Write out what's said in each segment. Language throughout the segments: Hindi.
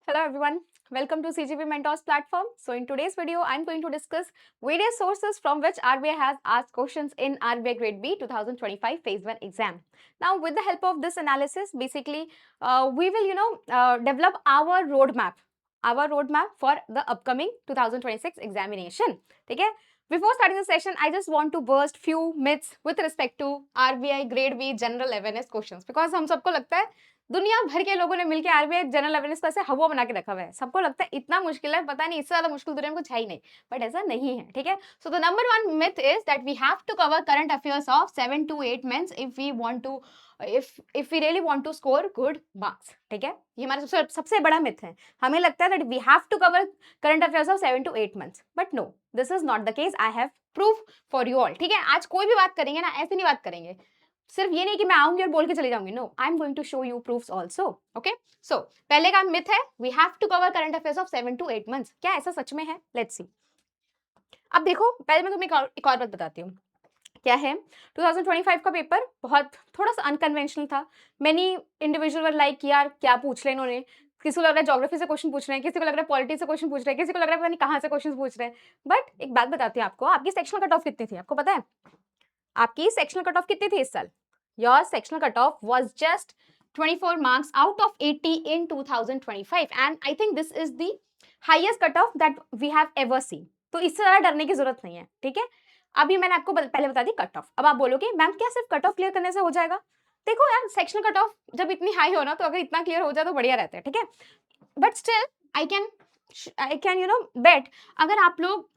Hello everyone, welcome to CGP Mentors platform. So in today's video, I'm going to discuss various sources from which RBI has asked questions in RBI Grade B 2025 Phase 1 exam. Now with the help of this analysis, basically we will develop our roadmap for the upcoming 2026 examination. Okay? Before starting the session, I just want to burst few myths with respect to RBI Grade B General Awareness questions because हम सबको लगता है दुनिया भर के लोगों ने मिलकर आरबीआई जनरल अवेयरनेस को ऐसे हवा बना के रखा हुआ है। सबको लगता है इतना मुश्किल है, पता नहीं इससे ज्यादा मुश्किल दुनिया में कुछ है ही नहीं, बट ऐसा नहीं है। ठीक है, so the number one myth is that we have to cover current affairs of 7 to 8 months if we want to if we really want to score good marks. ठीक है, ये हमारा सबसे बड़ा मिथ है। हमें लगता है that we have to cover current affairs of 7 to 8 months, but no, this is not the case. I have proof for you all. ठीक है, आज कोई भी बात करेंगे ना, ऐसे नहीं बात करेंगे, सिर्फ ये नहीं कि मैं आऊंगी और बोल के चली जाऊंगी। No, I am going to show you proofs also. Okay, so पहले का मिथ है we have to cover current affairs of 7 to 8 months. क्या ऐसा सच में है? Let's see. अब देखो, पहले मैं तुम्हें एक और बात बताती हूँ। क्या है, 2025 का पेपर बहुत थोड़ा सा अनकन्वेंशनल था। मेनी इंडिविजुअल वर लाइक यार क्या पूछ रहे हैं इन्होंने। किसी को लग रहा है ज्योग्राफी से क्वेश्चन पूछ रहे हैं, किसी को लग रहा है पॉलिटिक्स से क्वेश्चन पूछ रहे हैं, किसी को लग रहा है पता नहीं कहाँ से क्वेश्चन पूछ रहे हैं। बट एक बात बताती हूँ आपको, आपकी सेक्शनल कट ऑफ कितनी थी आपको पता है? आपकी सेक्शनल कट ऑफ कितनी थी इस साल? Your sectional cutoff was just 24 marks out of 80 in 2025 and I think this is the highest cutoff that we have ever seen. तो इससे ज़्यादा डरने की जरूरत नहीं है। ठीक है, अभी मैंने आपको पहले बता दी कट ऑफ। अब आप बोलोगे मैम क्या सिर्फ कट ऑफ क्लियर करने से हो जाएगा? देखो यार, सेक्शनल कट ऑफ जब इतनी हाई हो ना, तो अगर इतना क्लियर हो जाए तो बढ़िया रहता है। ठीक है, but still I can bet, अगर आप लोग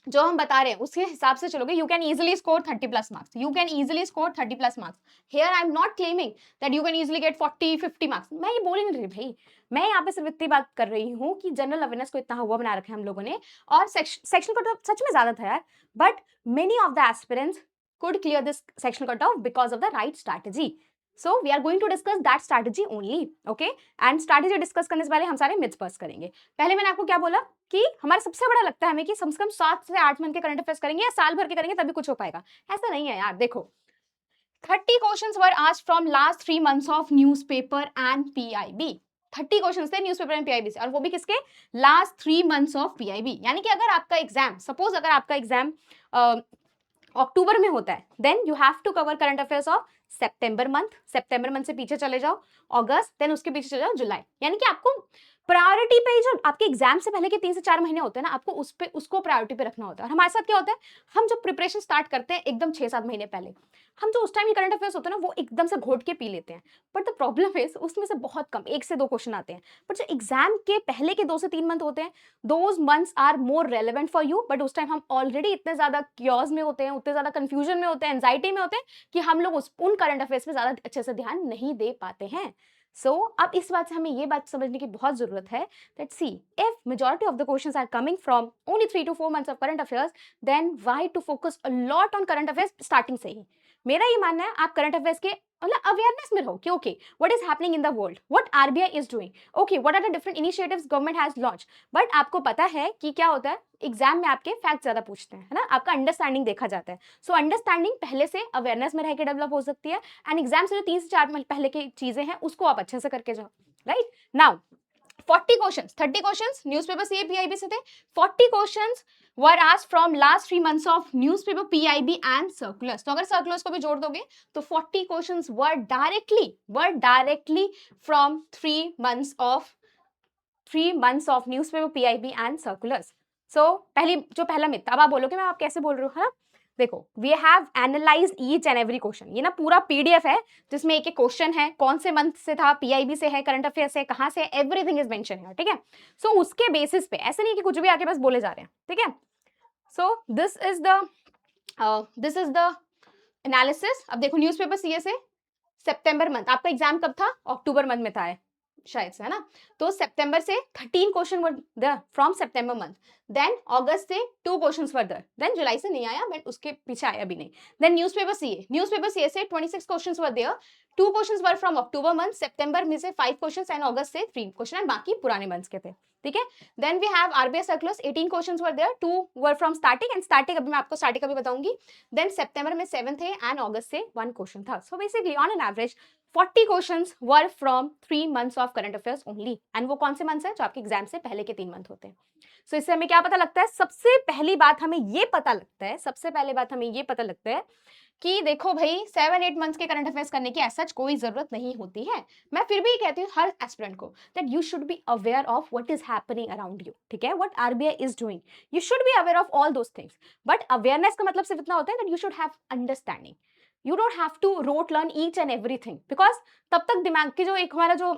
जो हम बता रहे हैं उसके हिसाब से चलोगे, you can easily score 30+ marks. You can easily score 30+ marks. Here I am not claiming that you can easily get 40-50 marks. मैं ये बोल ही नहीं रही भाई, मैं यहाँ पे सिर्फ इतनी बात कर रही हूँ कि जनरल अवेयरनेस को इतना हुआ बना रखा है हम लोगों ने, और सेक्शन कट ऑफ सच में ज्यादा था यार, but many of the aspirants could clear this section cut off because of the right strategy. So we are going to discuss that strategy only, okay? And strategy discuss करने से पहले हम सारे myths बस्ट करेंगे। पहले मैंने आपको क्या बोला कि हमारा सबसे बड़ा लगता है हमें कि कम से कम 7 से 8 मंथ के करंट अफेयर्स करेंगे या साल भर के करेंगे तभी कुछ हो पाएगा। ऐसा नहीं है यार। देखो, 30 questions were asked from last 3 months of newspaper and PIB. 30 questions थे न्यूज़पेपर एंड पीआईबी से, और वो भी किसके? Last 3 months of PIB. यानी कि अगर आपका एग्जाम, सपोज अगर आपका एग्जाम अक्टूबर में होता है, then you have to cover current affairs of सितंबर मंथ से पीछे चले जाओ, अगस्त, देन उसके पीछे चले जाओ जुलाई। यानी कि आपको प्रायोरिटी पे जो आपके एग्जाम से पहले के 3 से 4 महीने होते हैं ना, आपको उसको प्रायोरिटी पे रखना होता है। और हमारे साथ क्या होता है, हम जब प्रिपरेशन स्टार्ट करते हैं एकदम 6-7 महीने पहले, हम जो उस टाइम ही करंट अफेयर्स होते हैं ना, वो एकदम से घोट के पी लेते हैं। बट द प्रॉब्लम इज उसमें से बहुत कम, 1 से 2 क्वेश्चन आते हैं। बट जो एग्जाम के पहले के 2 से 3 मंथ होते हैं, those months are more relevant for you. But उस टाइम हम ऑलरेडी इतने ज्यादा क्योज में होते हैं, उतने ज्यादा कंफ्यूजन में होते हैं, एंजाइटी में होते हैं कि हम लोग उन करंट अफेयर्स पे ज्यादा अच्छे से ध्यान नहीं दे पाते हैं। अब इस बात से हमें ये बात समझने की बहुत जरूरत है that see, if majority of the questions are coming from only 3 to 4 months of current affairs, then why to focus a lot on current affairs starting से ही। मेरा ये मानना है आप करंट अफेयर्स के मतलब अवेयरनेस में रहो कि okay what is happening in the world, what RBI is doing, okay what are the different initiatives government has launch. But आपको पता है कि क्या होता है, एग्जाम में आपके फैक्ट ज्यादा पूछते हैं, है ना, आपका अंडरस्टैंडिंग देखा जाता है। सो अंडरस्टैंडिंग पहले से अवेयरनेस में रह के डेवलप हो सकती है, एंड एग्जाम से जो 3 से 4 पहले की चीजें हैं उसको आप अच्छे से करके जाओ। Right now 40 questions, 30 questions newspaper CA PIB से थे, 40 questions were asked from last 3 months of newspaper PIB and circulars. तो अगर सर्कुलर्स को भी जोड़ दोगे तो 40 questions were directly from 3 months of newspaper PIB and circulars. So पहला मिथ। अब आप बोलोगे मैं आप कैसे बोल रहे हो, है ना? देखो, we have analysed each and every question. ये ना पूरा पीडीएफ है जिसमें एक एक क्वेश्चन है, कौन से मंथ से था, पीआईबी से है, करंट अफेयर से, कहां से, एवरीथिंग इज मेंशन है। ठीक है, सो उसके बेसिस पे, ऐसे नहीं कि कुछ भी आके बस बोले जा रहे हैं। ठीक है, so this is the analysis. अब देखो, न्यूज़पेपर सीए से सितंबर मंथ, आपका एग्जाम कब था? अक्टूबर मंथ में था शायद से, है ना? तो सितंबर से 13 question were there from September month, then अगस्त से 2 क्वेश्चंस वर देयर, देन जुलाई से नहीं आया, बट उसके पीछे आया भी नहीं। देन न्यूज़पेपर सीए से 26 questions were there, 2 questions were from October month, सितंबर में से 5 क्वेश्चंस एंड अगस्त से 3 क्वेश्चन एंड बाकी पुराने मंथ्स के थे, ठीक है। Then we have RBI circulars, 18 questions were there, 2 were from starting and starting अभी मैं आपको स्टार्टिंग अभी बताऊंगी। देन सितंबर में 7 थे एंड अगस्त से 1 क्वेश्चन था। So basically on an average 40 questions were from 3 months of current affairs only. And वो कौन से मंथ्स हैं? जो आपके एग्जाम से पहले के 3 मंथ होते हैं। सो इससे हमें क्या पता लगता है? सबसे पहली बात हमें ये पता लगता है, सबसे पहले बात हमें ये पता लगता है कि देखो भाई 7-8 मंथ्स के करंट अफेयर्स करने की ऐसा कोई जरूरत नहीं होती है। मैं फिर भी कहती हूँ हर एस्पिरेंट को that you should be aware of what is happening around you, ठीक है, what RBI is doing, you should be aware of all those things. But awareness का मतलब सिर्फ इतना होता है that you should have understanding, you don't have to rote learn each and everything, because तब तक दिमाग की जो एक हमारा जो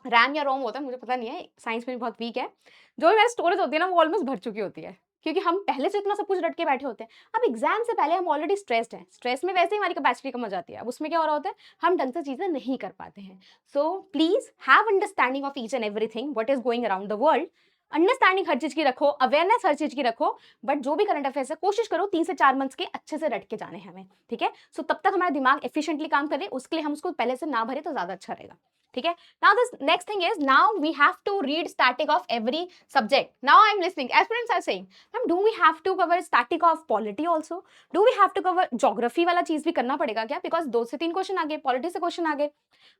रैम या रोम होता है, मुझे पता नहीं है, साइंस में बहुत वीक है, जो भी मेरी स्टोरेज होती है ना वो ऑलमोस्ट भर चुकी होती है, क्योंकि हम पहले से इतना सब कुछ रट के बैठे होते हैं। अब एग्जाम से पहले हम ऑलरेडी स्ट्रेस्ड हैं, स्ट्रेस में वैसे ही हमारी कैपेसिटी कम हो जाती है, अब उसमें क्या हो रहा होता है, हम ढंग से चीजें नहीं कर पाते हैं। So please have understanding of each and everything what is going around the world. Understanding हर चीज की रखो, अवेयरनेस हर चीज की रखो, बट जो भी करंट अफेयर्स है कोशिश करो 3 से 4 मंथ्स के अच्छे से रट के जाने हैं हमें, ठीक है। सो तब तक हमारा दिमाग एफिशिएंटली काम करे, उसके लिए हम उसको पहले से ना भरे तो ज्यादा अच्छा रहेगा, ठीक है। Now this next thing is, now we have to read static of every subject. Now I'm listening, aspirants are saying, ma'am do we have to cover static of polity also, do we have to cover geography वाला चीज भी करना पड़ेगा क्या, because 2 से 3 क्वेश्चन आ गए, पॉलिटी से क्वेश्चन आ गए।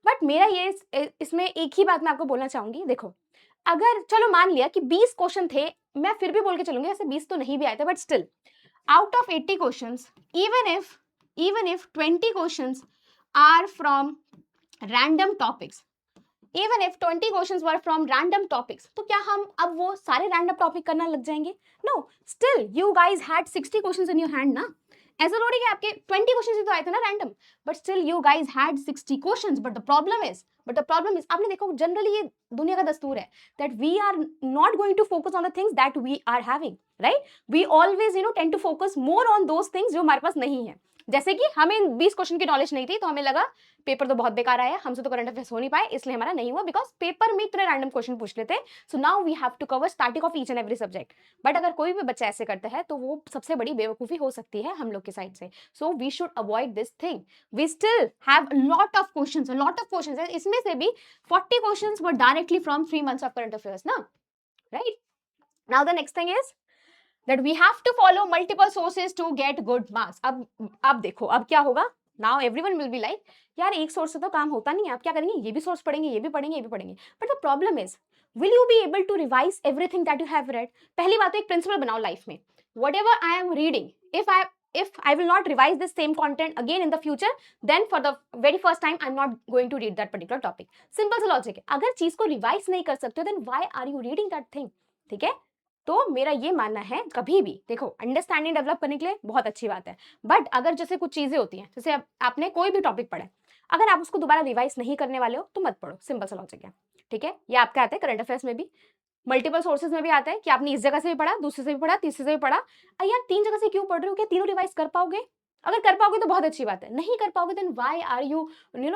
बट मेरा ये इसमें एक ही बात मैं आपको बोलना चाहूंगी, देखो अगर चलो मान लिया कि 20 क्वेश्चन थे, मैं फिर भी बोल के चलूंगी ऐसे 20 तो नहीं भी आए थे, but still out of 80 questions, even if 20 questions are from random topics, even if 20 questions were from random topics, तो क्या हम अब वो सारे random topic करना लग जाएंगे? No, still you guys had 60 questions in your hand ना, ऐसा थोड़ी कि आपके 20 क्वेश्चंस ही तो आए थे ना random, but still you guys had 60 questions. But the problem is आपने देखो जनरली ये दुनिया का दस्तूर है that we are not going to focus on the things that we are having, right, we always tend to focus more on those things जो हमारे पास नहीं है। जैसे कि हमें 20 क्वेश्चन की नॉलेज नहीं थी तो हमें लगा पेपर तो बहुत बेकार आया, हमसे तो करंट अफेयर्स हो नहीं पाए, इसलिए हमारा नहीं हुआ, बिकॉज पेपर में इतने रैंडम क्वेश्चन पूछ लेते। So now we have to cover starting of each and every subject. But अगर कोई भी बच्चा ऐसे करता है तो वो सबसे बड़ी बेवकूफी हो सकती है हम लोग की साइड से। So we should avoid this thing. We still have lot of questions, इसमें से भी 40 questions were directly from 3 months of current affairs ना, right. Now the next thing is that we have to follow multiple sources to get good marks. अब देखो अब क्या होगा, now everyone will be like यार एक सोर्स से तो काम होता नहीं है, आप क्या करेंगे, ये भी सोर्स पढ़ेंगे, ये भी पढ़ेंगे, ये भी पढ़ेंगे, but the problem is will you be able to revise everything that you have read? पहली बात तो एक प्रिंसिपल बनाओ लाइफ में, whatever I am reading, if I will not revise this same content again in the future, then for the very first time I'm not going to read that particular topic. Simple सा लॉजिक है, अगर चीज को रिवाइज नहीं कर सकते हो then why are you reading that thing, ठीक है। तो मेरा ये मानना है कभी भी देखो अंडरस्टैंडिंग डेवलप करने के लिए बहुत अच्छी बात है, बट अगर जैसे कुछ चीजें होती हैं, जैसे आपने कोई भी टॉपिक पढ़ा है, अगर आप उसको दोबारा रिवाइज नहीं करने वाले हो तो मत पढ़ो, सिंपल सा लॉजिक है, ठीक है। ये आपका आता है करंट अफेयर्स में भी, मल्टीपल सोर्सेज में भी आता है कि आपने इस जगह से भी पढ़ा, दूसरे से भी पढ़ा, तीसरे से भी पढ़ा, यार 3 जगह से क्यों पढ़ रहे हो, क्या तीनों रिवाइज कर पाओगे? अगर कर पाओगे तो बहुत अच्छी बात है, नहीं कर पाओगे then why are you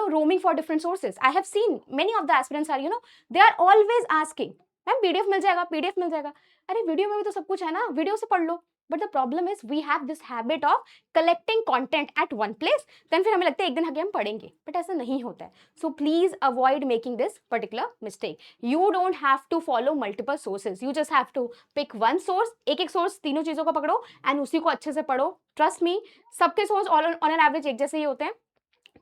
roaming for different sources. I have seen many of the aspirants are they are always asking ma'am PDF मिल जाएगा, पीडीएफ मिल जाएगा। अरे वीडियो में भी तो सब कुछ है ना, वीडियो से पढ़ लो। But the problem is we have this habit of collecting content at one place, then फिर हमें लगता है एक दिन आगे हम पढ़ेंगे, बट ऐसा नहीं होता है। So please avoid making this particular mistake. You don't have to follow multiple sources, you just have to pick one source, एक सोर्स तीनों चीजों को पकड़ो एंड उसी को अच्छे से पढ़ो। ट्रस्ट मी, सबके सोर्स ऑन एन एवरेज एक जैसे ही होते हैं,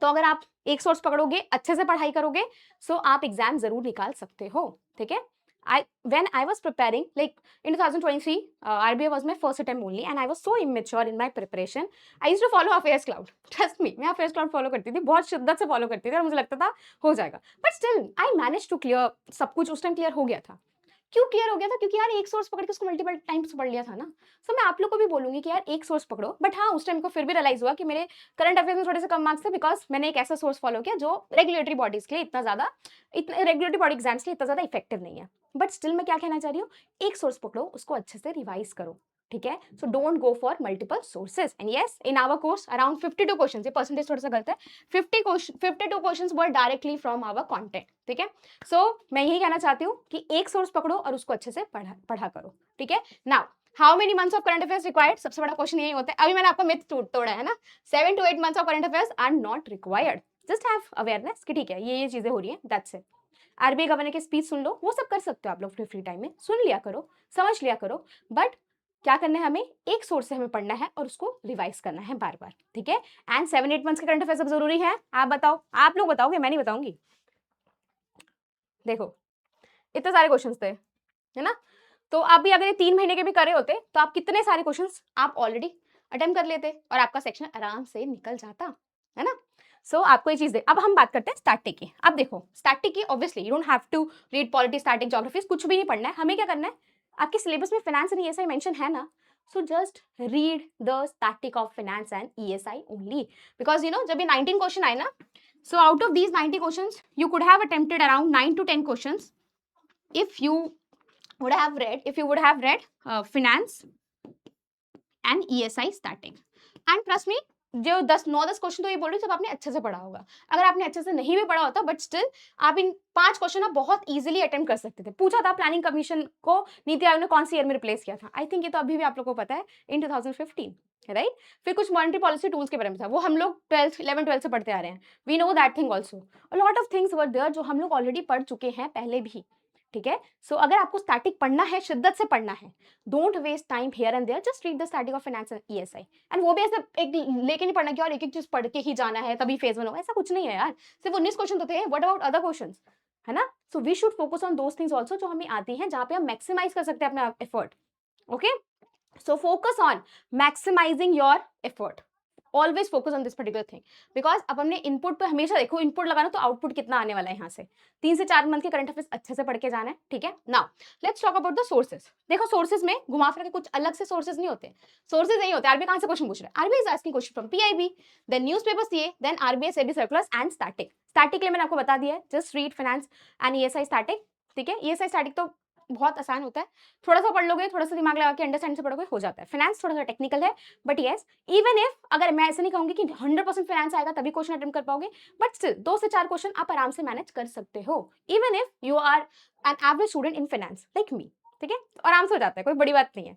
तो अगर आप एक सोर्स पकड़ोगे, अच्छे से पढ़ाई करोगे, सो आप एग्जाम जरूर निकाल सकते हो, ठीक है। When I was preparing, like in 2023, RBI was my first attempt only, and I was so immature in my preparation. I used to follow Affairs Cloud. Trust me, मैं Affairs Cloud follow करती थी, बहुत शिद्दत से follow करती थी और मुझे लगता था हो जाएगा. But still, I managed to clear, सब कुछ उस टाइम क्लियर हो गया था. क्यों क्लियर हो गया था? क्योंकि यार एक सोर्स पकड़ के उसको मल्टीपल टाइम्स पढ़ लिया था ना। सो मैं आप लोग को भी बोलूंगी कि यार एक सोर्स पकड़ो, बट हाँ उस टाइम को फिर भी रियलाइज हुआ कि मेरे करंट अफेयर्स में थोड़े से कम मार्क्स थे, बिकॉज मैंने एक ऐसा सोर्स फॉलो किया जो रेगुलेटरी बॉडीज के लिए इतना रेगुलेटरी बॉडी एग्जाम्स के लिए इतना ज्यादा इफेक्टिव नहीं है। बट स्टिल मैं क्या कहना चाह रही हूँ, एक सोर्स पकड़ो, उसको अच्छे से रिवाइज करो, ठीक है। So don't go for multiple sources. And yes, in our course around 52 questions, ये परसेंटेज थोड़ा सा गलत है, 52 questions were directly from our content, ठीक है। सो मैं यही कहना चाहती हूँ कि एक सोर्स पकड़ो और उसको अच्छे से पढ़ा करो, ठीक है। Now how many months of current affairs required, सबसे बड़ा क्वेश्चन यही होता है। अभी मैंने आपका मिथ तोड़ा है ना, 7 to 8 months of current affairs are not required. Just have awareness कि ठीक है ये चीजें हो रही हैं, दैट्स इट। आरबीआई गवर्नर की स्पीच सुन लो, वो सब कर सकते हो आप लोग अपने फ्री टाइम में, सुन लिया करो, समझ लिया करो, बट क्या करना है हमें, एक सोर्स से हमें पढ़ना है और उसको रिवाइज करना है बार बार, ठीक है। एंड 7-8 मंथ्स के करंट अफेयर्स अब जरूरी है, आप बताओ, आप लोग बताओगे, मैं नहीं बताऊंगी। देखो इतने सारे क्वेश्चंस थे, है ना, तो आप भी अगर ये 3 महीने के भी करे होते तो आप कितने सारे क्वेश्चंस आप ऑलरेडी अटेम्प्ट कर लेते और आपका सेक्शन आराम से निकल जाता, है ना। सो आपको ये चीज दे। अब हम बात करते हैं स्टैटिक की। अब देखो स्टैटिक की obviously you don't have to read polity, static, geography, कुछ भी नहीं पढ़ना है। हमें क्या करना है, आपके सिलेबस में फाइनेंस एंड ईएसआई मेंशन है ना, so just read the static of finance and ESI only, because you know जब ये 19 क्वेश्चन आए ना, so out of these 90 questions you could have attempted around 9 to 10 questions if you would have read finance and ESI static, and trust me जो 9-10 क्वेश्चन तो ये बोल रही हूँ सब आपने अच्छे से पढ़ा होगा। अगर आपने अच्छे से नहीं भी पढ़ा होता बट स्टिल आप इन 5 क्वेश्चन आप बहुत इजीली अटेम्प्ट कर सकते थे। पूछा था प्लानिंग कमीशन को नीति आयोग ने कौन सी ईयर में रिप्लेस किया था, आई थिंक ये तो अभी भी आप लोगों को पता है, इन 2015, राइट। फिर कुछ मॉनेटरी पॉलिसी टूल्स के बारे में था, वो हम लोग 11-12 से पढ़ते आ रहे हैं, we know that thing also. A lot of things were there जो हम लोग ऑलरेडी पढ़ चुके हैं पहले भी, ठीक है। सो अगर आपको स्टैटिक पढ़ना है, शिद्दत से पढ़ना है, don't waste time here and there, just read the static of finance and ESI. And वो भी ऐसे एक लेके नहीं पढ़ना कि और एक एक चीज पढ़ के ही जाना है तभी फेज 1 होगा, ऐसा कुछ नहीं है यार। सिर्फ 19 क्वेश्चन तो थे, व्हाट अबाउट अदर क्वेश्चंस, है ना। So we should focus on those things also जो हमें आती हैं, जहां पे हम मैक्सिमाइज कर सकते हैं अपना effort, okay. So focus on maximising your effort, always focus on this particular thing, because अब हमने इनपुट पे हमेशा देखो, इनपुट लगाना तो आउटपुट कितना आने वाला है यहाँ से। 3 से 4 मंथ के करंट अफेयर्स अच्छे से पढ़ के जाना है, ठीक है। Now let's talk about the sources. देखो सोर्सेज में घुमा फिरा के कुछ अलग से सोर्सेज नहीं होते, सोर्सेज नहीं होते। आरबीआई कहां से क्वेश्चन पूछ रहा है, RBI is asking question from PIB, then newspaper CA, then RBI SEBI circulars and static. Static के लिए मैंने आपको बता दिया है, just read finance and ESI static, ठीक है। ईएसआई स्टैटिक तो बहुत आसान होता है, थोड़ा सा पढ़ लोगे, थोड़ा सा दिमाग लगा के अंडरस्टैंड से पढ़ोगे, हो जाता है। फाइनेंस थोड़ा सा टेक्निकल है, बट यस इवन इफ, अगर मैं ऐसे नहीं कहूंगी कि 100% फाइनेंस आएगा तभी क्वेश्चन अटेम्प्ट कर पाओगे, बट स्टिल 2 से 4 क्वेश्चन आप आराम से मैनेज कर सकते हो, even if you are an average student in finance like me, ठीक है। आराम से हो जाता है, कोई बड़ी बात नहीं है,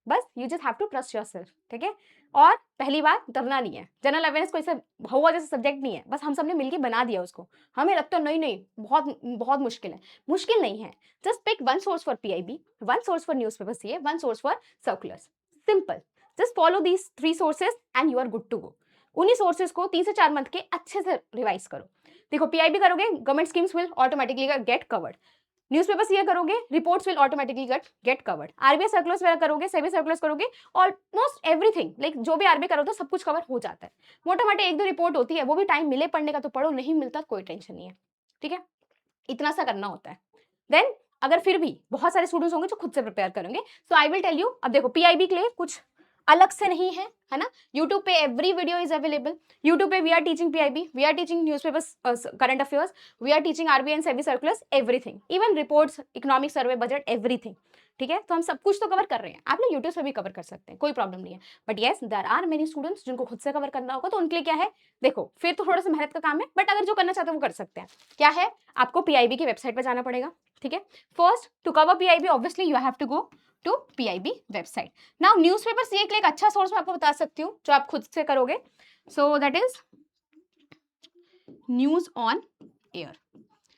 बस you just have to trust yourself, ठीक है। और पहली बात, डरना नहीं है। जनरल अवेयरनेस कोई ऐसा हुआ जैसा सब्जेक्ट नहीं है, बस हम सबने मिलके बना दिया उसको। हमें लगता है नहीं नहीं बहुत बहुत मुश्किल है, मुश्किल नहीं है। Just pick one source for PIB, one source for newspaper CA, one source for circulars, simple. Just follow these 3 sources and you are good to go. उन्हीं सोर्सेज को 3 से 4 मंथ के अच्छे से रिवाइज करो। देखो पीआईबी करोगे, government schemes will automatically get covered, newspaper CA करोगे, reports will automatically get covered, RBI circulars वगैरह करोगे, सेबी सर्कुलर्स करोगे, ऑलमोस्ट एवरीथिंग, लाइक जो भी आरबीआई करो तो सब कुछ कवर हो जाता है। मोटा मोटा 1-2 रिपोर्ट होती है, वो भी टाइम मिले पढ़ने का तो पढ़ो, नहीं मिलता कोई टेंशन नहीं है, ठीक है। इतना सा करना होता है। देन अगर फिर भी बहुत सारे स्टूडेंट्स होंगे जो खुद से प्रिपेयर करेंगे, सो आई विल टेल यू। अब देखो पीआईबी के लिए कुछ अलग से नहीं है ना। यूट्यूब पे every video is available. YouTube पे we are teaching PIB, we are teaching newspapers, current affairs, we are teaching RBI and SEBI circulars, everything, even reports, economic survey, budget, everything, ठीक है। तो हम सब कुछ तो कवर कर रहे हैं, आप लोग यूट्यूब पे भी कवर कर सकते हैं, कोई प्रॉब्लम नहीं है। But yes there are many students जिनको खुद से कवर करना होगा, तो उनके लिए क्या है, देखो फिर तो थोड़ा सा मेहनत का काम है, बट अगर जो करना चाहते हैं वो कर सकते हैं। क्या है, आपको पीआईबी की वेबसाइट पर जाना पड़ेगा, ठीक है। First to cover PIB obviously you have to go to PIB website. Now newspaper CA के लिए एक अच्छा सोर्स मैं आपको बता सकती हूँ जो आप खुद से करोगे, so that is news on air,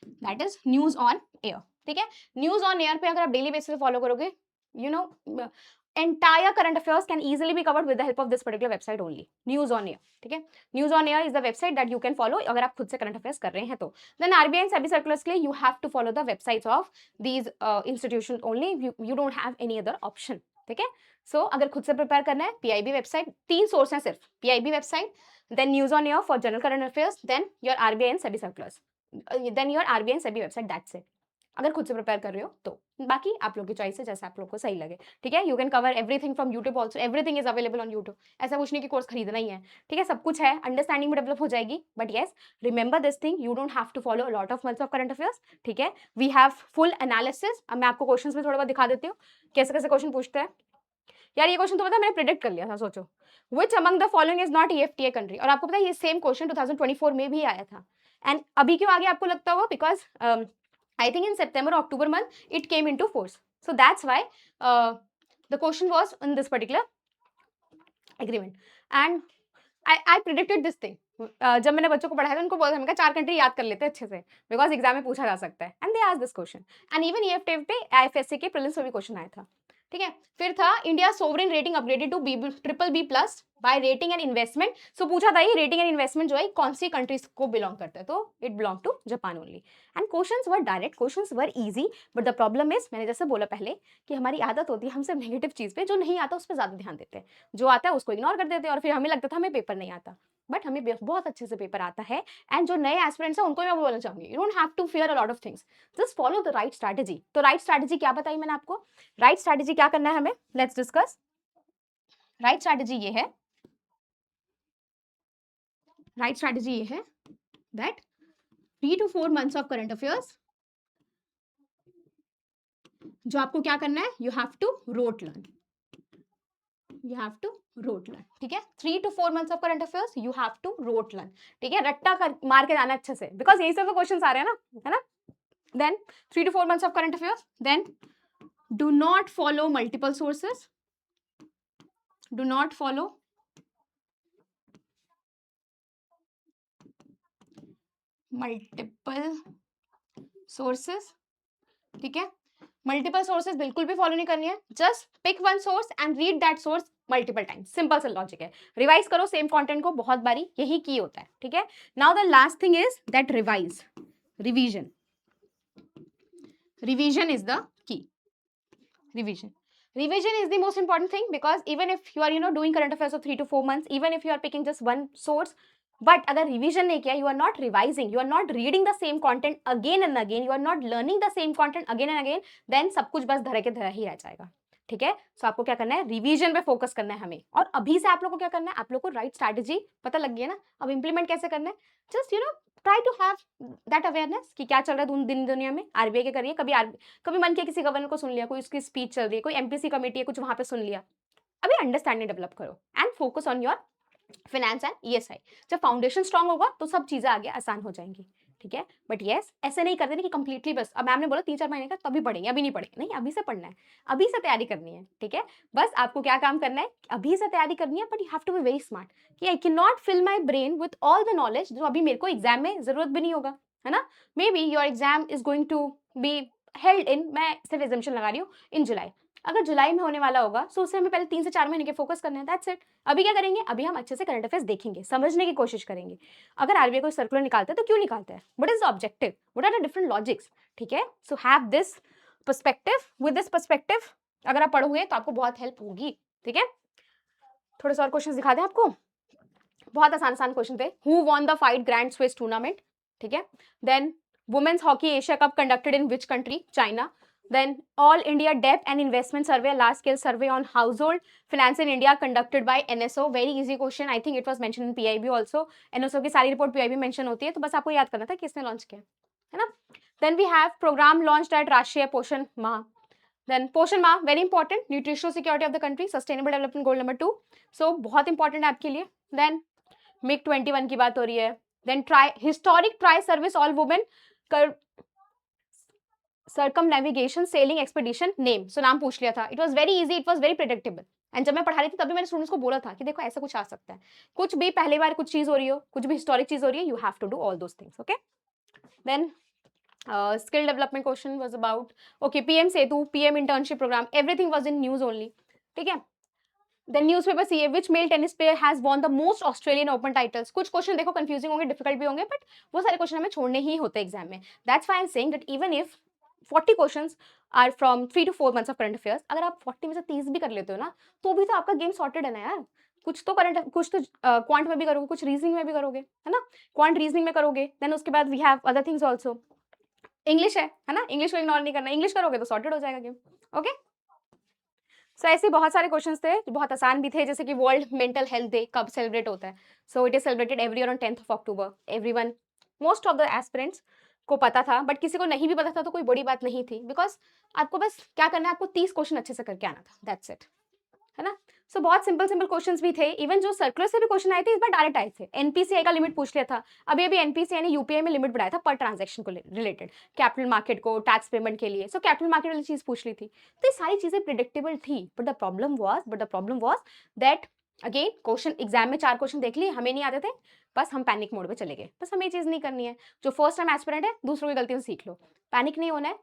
that is news on air, ठीक है। न्यूज ऑन एयर पे अगर आप डेली बेसिस पे फॉलो करोगे, you know entire current affairs can easily be covered with the help of this particular website only, news on air, ठीक है। news on air is the website that you can follow अगर आप खुद से current affairs कर रहे हैं तो। then RBI and SEBI circulars के लिए you have to follow the websites of these institutions only, you don't have any other option, ठीक है। so अगर खुद से प्रिपेयर करना है, PIB वेबसाइट, 3 सोर्स हैं सिर्फ, PIB website, then news on air for general current affairs, then your RBI and SEBI circulars, then your RBI and SEBI website, that's it। अगर खुद से प्रिपेयर कर रहे हो तो, बाकी आप लोग की चॉइस है, जैसे आप लोग को सही लगे, ठीक है। You can cover everything from YouTube also, everything is available on YouTube, ऐसा कुछ नहीं कि कोर्स खरीदना ही है, ठीक है। सब कुछ है, अंडरस्टैंडिंग भी डेवलप हो जाएगी, but yes remember this thing, you don't have to follow a lot of months of current affairs, ठीक है। We have full analysis. अब मैं आपको क्वेश्चंस में थोड़ा बहुत दिखा देती हूँ कैसे कैसे क्वेश्चन पूछते हैं। यार ये क्वेश्चन तो पता है मैंने प्रिडिक्ट कर लिया था, सोचो, which among the following is not EFTA country, और आपको पता है ये सेम क्वेश्चन 2024 में भी आया था। एंड अभी क्यों आगे आपको लगता होगा, because I think in September or October month it came into force. So that's why the question was in this particular agreement. And I predicted this thing. जब मैंने बच्चों को पढ़ाया था उनको बोला था, मैंने कहा 4 कंट्री याद कर लेते हैं अच्छे से, बिकॉज़ एग्ज़ाम में पूछा जा सकता है। And they asked this question and even EFTF पे आईएफएससी के प्रीलिम्स में भी क्वेश्चन आया था। ठीक है, फिर था India sovereign rating upgraded to triple B plus by rating and investment. So पूछा था ये रेटिंग एंड इन्वेस्टमेंट जो है कौन सी कंट्रीज को बिलोंग करता है, तो it belong to Japan only. And questions were direct, questions were easy, but the problem is, मैंने जैसे बोला पहले कि हमारी आदत होती है हम सिर्फ नेगेटिव चीज पे, जो नहीं आता उस पर ज्यादा ध्यान देते हैं, जो आता है उसको इग्नोर कर देते हैं और फिर हमें लगता था हमें पेपर नहीं आता, बट हमें बहुत अच्छे से पेपर आता है। एंड जो नए एस्पिरेंट्स हैं उनको मैं बोलना चाहूंगी, you don't have to fear a lot of things, just follow the right strategy. तो राइट स्ट्रैटेजी क्या बताई मैंने आपको, राइट स्ट्रैटेजी क्या करना है हमें, लेट्स डिस्कस। राइट स्ट्रैटेजी ये है, राइट स्ट्रैटेजी ये है that 3 to 4 months of current affairs जो आपको क्या करना है, you have to rote learn, you have to rote learn. ठीक है, 3 to 4 months of current affairs you have to rote learn. ठीक है, रट्टा कर मार के जाना अच्छे से, बिकॉज यही सब तो क्वेश्चन आ रहे हैं ना, है ना। Then 3 to 4 months of current affairs. Then do not follow multiple sources. Do not follow multiple sources. ठीक है, मल्टीपल सोर्सेज बिल्कुल भी फॉलो नहीं करनी है, just pick one source and read that source multiple time, simple सा लॉजिक है। रिवाइज करो सेम कंटेंट को बहुत बारी, यही की होता है। ठीक है, now the last thing is that revise, revision, revision is the key, revision is the most important thing, because even if you are doing current affairs of 3 to 4 months, even if you are picking just one source, but अगर revision नहीं किया, you are not revising, you are not reading the same content again and again, you are not learning the same content again and again, then सब कुछ बस धरे के धरा ही रह जाएगा। ठीक है, सो आपको क्या करना है, रिवीजन पे फोकस करना है हमें। और अभी से आप लोग को क्या करना है, आप लोग को राइट स्ट्रैटेजी पता लग गई है ना, अब इंप्लीमेंट कैसे करना है, just try to have that awareness कि क्या चल रहा है दिन दुनिया में। आरबीआई के करिए, कभी मन किया किसी गवर्नर को सुन लिया, कोई उसकी स्पीच चल रही है, कोई एमपीसी कमेटी है कुछ वहां पे सुन लिया, अभी अंडरस्टैंडिंग डेवलप करो and focus on your finance and ESI. जब फाउंडेशन स्ट्रांग होगा तो सब चीजें आगे आसान हो जाएंगी। ठीक है, बट यस ऐसे नहीं करते कि कंप्लीटली बस अब मैम ने बोला 3-4 महीने का तभी पढ़ेंगे, अभी नहीं पढ़ेंगे, नहीं, अभी से पढ़ना है, अभी से तैयारी करनी है। ठीक है, बस आपको क्या काम करना है, अभी से तैयारी करनी है, but you have to be very smart कि I can not fill my brain with all the knowledge जो अभी मेरे को एग्जाम में जरूरत भी नहीं होगा, है ना। Maybe your exam is going to be held in, मैं सिर्फ एग्जामिशन लगा रही हूँ, इन जुलाई। अगर जुलाई में होने वाला होगा तो उससे हमें पहले 3 से 4 महीने के फोकस करने हैं, दैट्स इट। अभी क्या करेंगे, अभी हम अच्छे से करंट अफेयर्स देखेंगे, समझने की कोशिश करेंगे। अगर आरबीआई कोई सर्कुलर निकालता है तो क्यों निकालता है, what is the objective, what are the different logics. ठीक है, so have this perspective, with this perspective अगर आप पढ़ोगे तो आपको बहुत हेल्प होगी। ठीक है, थोड़े से और क्वेश्चन दिखा दें आपको, बहुत आसान आसान क्वेश्चन थे। Who won the 5 grand Swiss tournament. ठीक है, then women's hockey Asia cup conducted in which country, China. Then All India Debt and Investment Survey, large scale survey on household finance in India conducted by NSO. Very easy question. I think it was mentioned in PIB also. NSO की सारी रिपोर्ट PIB मेंशन होती है, तो बस आपको याद करना था किसने लॉन्च किया, है ना। Then we have program launched at राष्ट्रीय पोषण माह। Then पोषण माह very important, nutritional security of the country, sustainable development goal number 2, सो बहुत इंपॉर्टेंट है आपके लिए। देन मिग 21 की बात हो रही है। Then tri historic tri service all women circumnavigation sailing expedition name, so नाम पूछ लिया था, it was very easy, it was very predictable। And जब मैं पढ़ा रही थी तभी मैंने स्टूडेंट्स को बोला था कि देखो ऐसा कुछ आ सकता है, कुछ भी पहली बार कुछ चीज हो रही हो, कुछ भी हिस्टोरिक चीज हो रही है, you have to do all those things. Okay, then skill development question was about okay PM Setu, PM internship program, everything was in news only। ठीक है, then newspaper CA, which male tennis player has won the most Australian Open titles। कुछ क्वेश्चन देखो कंफ्यूजिंग होंगे, डिफिकल्ट भी होंगे, बट वो सारे क्वेश्चन हमें छोड़ने ही होते हैं एग्जाम में। That's why I am saying that even if 40 questions are from 3 to 4 months of current affairs, अगर आप 40 में से 30 भी कर लेते हो ना, तो भी तो आपका गेम सॉर्टेड है ना यार। कुछ तो क्वांट में भी करोगे, कुछ रीजनिंग में भी करोगे, है ना, क्वांट रीजनिंग में करोगे। देन उसके बाद we have other things also, English है ना, इंग्लिश को इग्नोर नहीं करना, इंग्लिश करोगे तो सॉर्टेड हो जाएगा गेम। ओके, सो ऐसे बहुत सारे क्वेश्चंस थे जो बहुत आसान भी थे, जैसे कि वर्ल्ड मेंटल हेल्थ डे कब सेलिब्रेट होता है, so it is celebrated every year on 10th of October। Everyone, most of the aspirants को पता था, बट किसी को नहीं भी पता था तो कोई बड़ी बात नहीं थी, बिकॉज आपको बस क्या करना है, आपको 30 क्वेश्चन अच्छे से करके आना था, दैट्स इट, है ना। सो बहुत सिंपल सिंपल क्वेश्चंस भी थे, इवन जो सर्कुलर से भी क्वेश्चन आए थे इस बार डायरेक्ट आए थे। एनपीसीआई का लिमिट पूछ लिया था, अभी अभी एनपीसीआई ने यूपीआई में लिमिट बढ़ाया था पर ट्रांजैक्शन को रिलेटेड, कैपिटल मार्केट को, टैक्स पेमेंट के लिए, सो कैपिटल मार्केट वाली चीज पूछ ली थी। तो ये सारी चीजें प्रिडिक्टेबल थी, but the problem was that again question exam में 4 क्वेश्चन देख लिए, हमें नहीं आते थे, बस हम पैनिक मोड पे चले गए। बस हमें ये चीज़ नहीं करनी है। जो फर्स्ट टाइम एस्पिरेंट है, दूसरों की गलतियों से सीख लो। पैनिक नहीं होना है।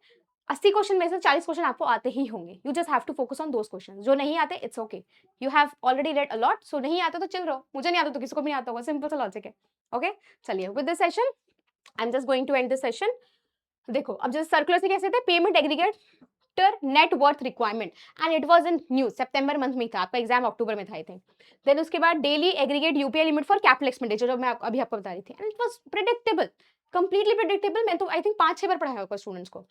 80 क्वेश्चन में से 40 क्वेश्चन आपको आते ही होंगे। You just have to focus on those question. जो नहीं आते, it's okay. You have already read a lot, so नहीं आता तो चिल रहो। मुझे नहीं आता तो किसी को भी नहीं आता होगा, सिंपल सा लॉजिक है। ओके, चलिए with this session I am just going to end this session. देखो, अब जैसे सर्कुलर से कैसे थे, payment aggregator net worth requirement, and it was in news, सितंबर मंथ में था, आपका एग्जाम अक्टूबर में था आई थिंक। देन उसके बाद daily aggregate UPI limit for capital expenditure, जो मैं अभी आपको बता रही थी, and it was predictable, completely predictable. मैं तो आई थिंक 5-6 बार पढ़ाया होगा स्टूडेंट्स को।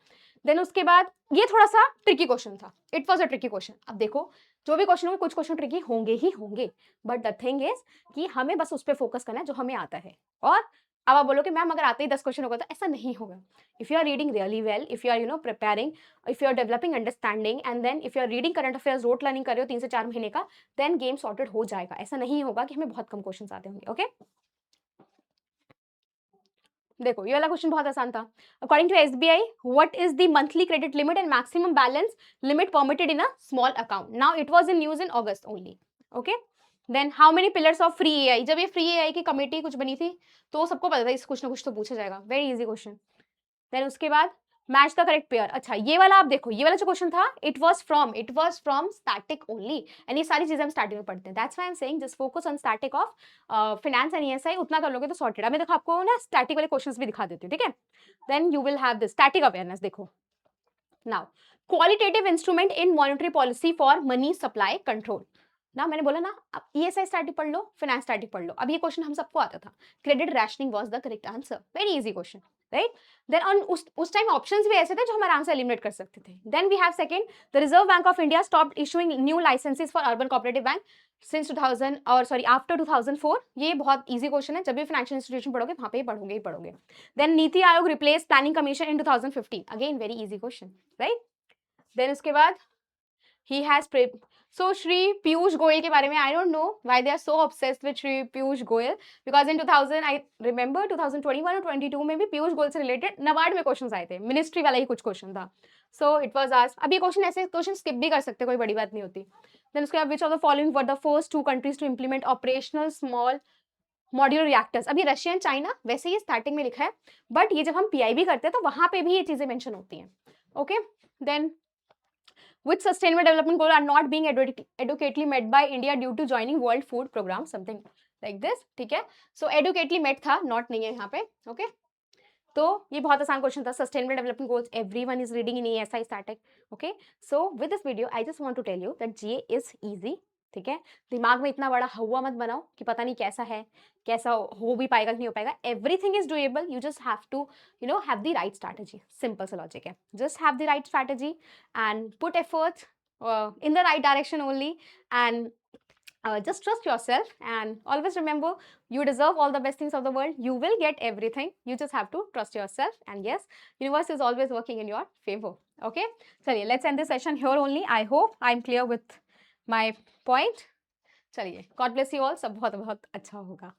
देन उसके बाद ये थोड़ा सा ट्रिकी क्वेश्चन था, it was a tricky question. अब देखो, जो भी क्वेश्चन होंगे, कुछ क्वेश्चन ट्रिकी होंगे ही होंगे, बट द थिंग इज कि हमें बस उस पर फोकस करना है जो हमें आता है। और अब आप बोलो कि मैम अगर आते ही 10 क्वेश्चन होगा, तो ऐसा नहीं होगा। If you are reading really well, if you are preparing, if you are developing understanding, and then if you are reading current affairs, rote learning कर रहे हो 3 से 4 महीने का, then game sorted हो जाएगा। ऐसा नहीं होगा कि हमें बहुत कम क्वेश्चंस आते होंगे। ओके, देखो ये वाला क्वेश्चन बहुत आसान था। According to SBI, what is the monthly credit limit and maximum balance limit permitted in a small account? Now it was in news in August only. Okay, then how many pillars of free AI? जब ये फ्री एआई की कमेटी कुछ बनी थी, तो सबको पता था इस कुछ ना कुछ तो पूछा जाएगा। Very easy question. देन उसके बाद मैच द करेक्ट पेयर। अच्छा, ये वाला आप देखो, ये वाला जो क्वेश्चन था, it was from static only, and ये सारी चीजें हम स्टार्टिंग में पढ़ते हैं। That's why I am saying just focus on static of finance and ESI, उतना कर लोगे तो सॉर्टेड। अभी देखो, आपको ना स्टैटिक वाले क्वेश्चंस भी दिखा देती हूँ, ठीक है? Then you will have this static awareness. देखो now, qualitative instrument in monetary policy for money supply control. ना मैंने बोला ना, आप ईएसआई स्टैटिक पढ़ लो, फाइनेंस स्टैटिक पढ़ लो। अब ये क्वेश्चन हम सबको आता था। Credit rationing was the correct answer, very easy question, right? Then on उस टाइम ऑप्शंस भी ऐसे थे जो हम आराम से एलिमिनेट कर सकते थे। Then we have second, the Reserve Bank of India stopped issuing new licences for urban cooperative bank since 2000, और सॉरी आफ्टर 2004। ये बहुत इजी क्वेश्चन है, जब भी फाइनेंशियल इंस्टीट्यूशन पढ़ोगे वहां पे पढ़ोगे ही पढ़ोगे। Then NITI Aayog replace planning commission in 2015, again very easy question, right? Then उसके बाद he has so Shri Piyush Goyal के बारे में, I don't know why they are so obsessed with Shri Piyush Goyal, because in 2000 I remember 2021 और 22 में भी पीयूष गोयल से रिलेटेड नबार्ड में क्वेश्चंस आए थे, मिनिस्ट्री वाला ही कुछ क्वेश्चन था। So it was asked. अब ये क्वेश्चन ऐसे क्वेश्चन स्किप भी कर सकते, कोई बड़ी बात नहीं होती। देन उसके बाद, which of the following were the first 2 countries to implement operational small modular reactors? अभी रशिया एंड चाइना, वैसे ही स्टार्टिंग में लिखा है, बट ये जब हम पीआईबी करते हैं तो वहां पे भी ये चीजें मेंशन होती हैं। Okay, then which sustainable development goal are not being adequately met by India due to joining World Food Program, something like this, ठीक है? So adequately met था, not नहीं है यहाँ पे, okay? तो ये बहुत आसान क्वेश्चन था। Sustainable development goals everyone is reading in ASI static. Okay, so with this video I just want to tell you that GA is easy, ठीक है? दिमाग में इतना बड़ा हवा मत बनाओ कि पता नहीं कैसा है, कैसा हो भी पाएगा कि नहीं हो पाएगा। Everything is doable, you just have to have the right strategy. Simple सा लॉजिक है, just have the right strategy and put efforts in the right direction only, and just trust yourself, and always remember, you deserve all the best things of the world. You will get everything, you just have to trust yourself, and yes, universe is always working in your favor. Okay, chaliye, let's end this session here only. I hope I'm clear with my point. Chaliye, God bless you all, सब बहुत बहुत अच्छा होगा।